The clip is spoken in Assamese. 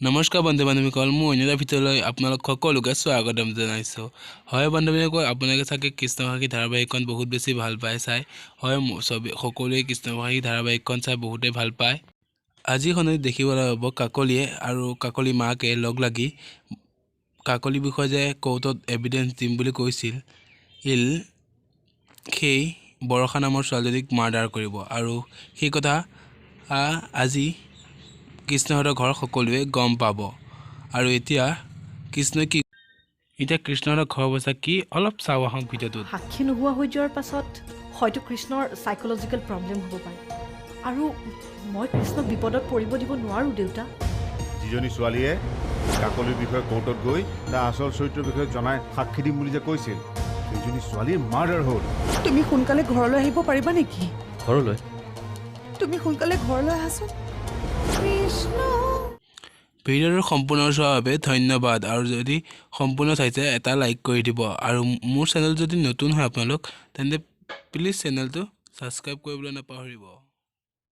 নমস্কাৰ বন্ধু বান্ধৱীসকল, মই অন্যতা ভিতৰলৈ আপোনালোক সকলোকে স্বাগতম জনাইছোঁ। হয় বান্ধৱীসকল, আপোনালোকে চাগে কৃষ্ণভাষী ধাৰাবাহিকখন বহুত বেছি ভাল পায় চাই। হয়, সকলোৱে কৃষ্ণভাষী ধাৰাবাহিকখন চাই বহুতেই ভাল পায়। আজি খনিত দেখিবলৈ পাব কাকলিয়ে আৰু কাকলি মাকে লগ লাগি কাকলিৰ বিষয়ে যে কোৰ্টত এভিডেন্স দিম বুলি কৈছিল, সেই বৰষা নামৰ ছোৱালীজনীক মাৰ্ডাৰ কৰিব। আৰু সেই কথা আজি কৃষ্ণহঁতৰ ঘৰ সকলোৱে গম পাব। আৰু এতিয়া কৃষ্ণহঁতৰ ঘৰ অৱস্থা কি অলপ চাওঁ আহক ভিডিঅ'টোত। সাক্ষী নোহোৱা হৈ যোৱাৰ পাছত হয়তো কৃষ্ণৰ সাইকোলজিকেল প্ৰব্লেম হ'ব পাৰে, আৰু মই কৃষ্ণক বিপদত পৰিব দিব নোৱাৰোঁ। দেউতা, যিজনী ছোৱালীয়ে কাকলিৰ বিষয়ে কোৰ্টত গৈ তাৰ আচল চৰিত্ৰৰ বিষয়ে জনাই সাক্ষী দিম বুলি যে কৈছিল, সেইজনী ছোৱালীৰ মাৰ্ডাৰ হ'ল। তুমি সোনকালে ঘৰলৈ আহিব পাৰিবা নেকি? ঘৰলৈ? তুমি সোনকালে ঘৰলৈ আহাচোন। কৃষ্ণ। ভিডিঅ'টো সম্পূৰ্ণ চোৱাৰ বাবে ধন্যবাদ। আৰু যদি সম্পূৰ্ণ চাইছে এটা লাইক কৰি দিব। আৰু মোৰ চেনেল যদি নতুন হয় আপোনালোক, তেন্তে প্লিজ চেনেলটো ছাবস্ক্ৰাইব কৰিবলৈ নাপাহৰিব।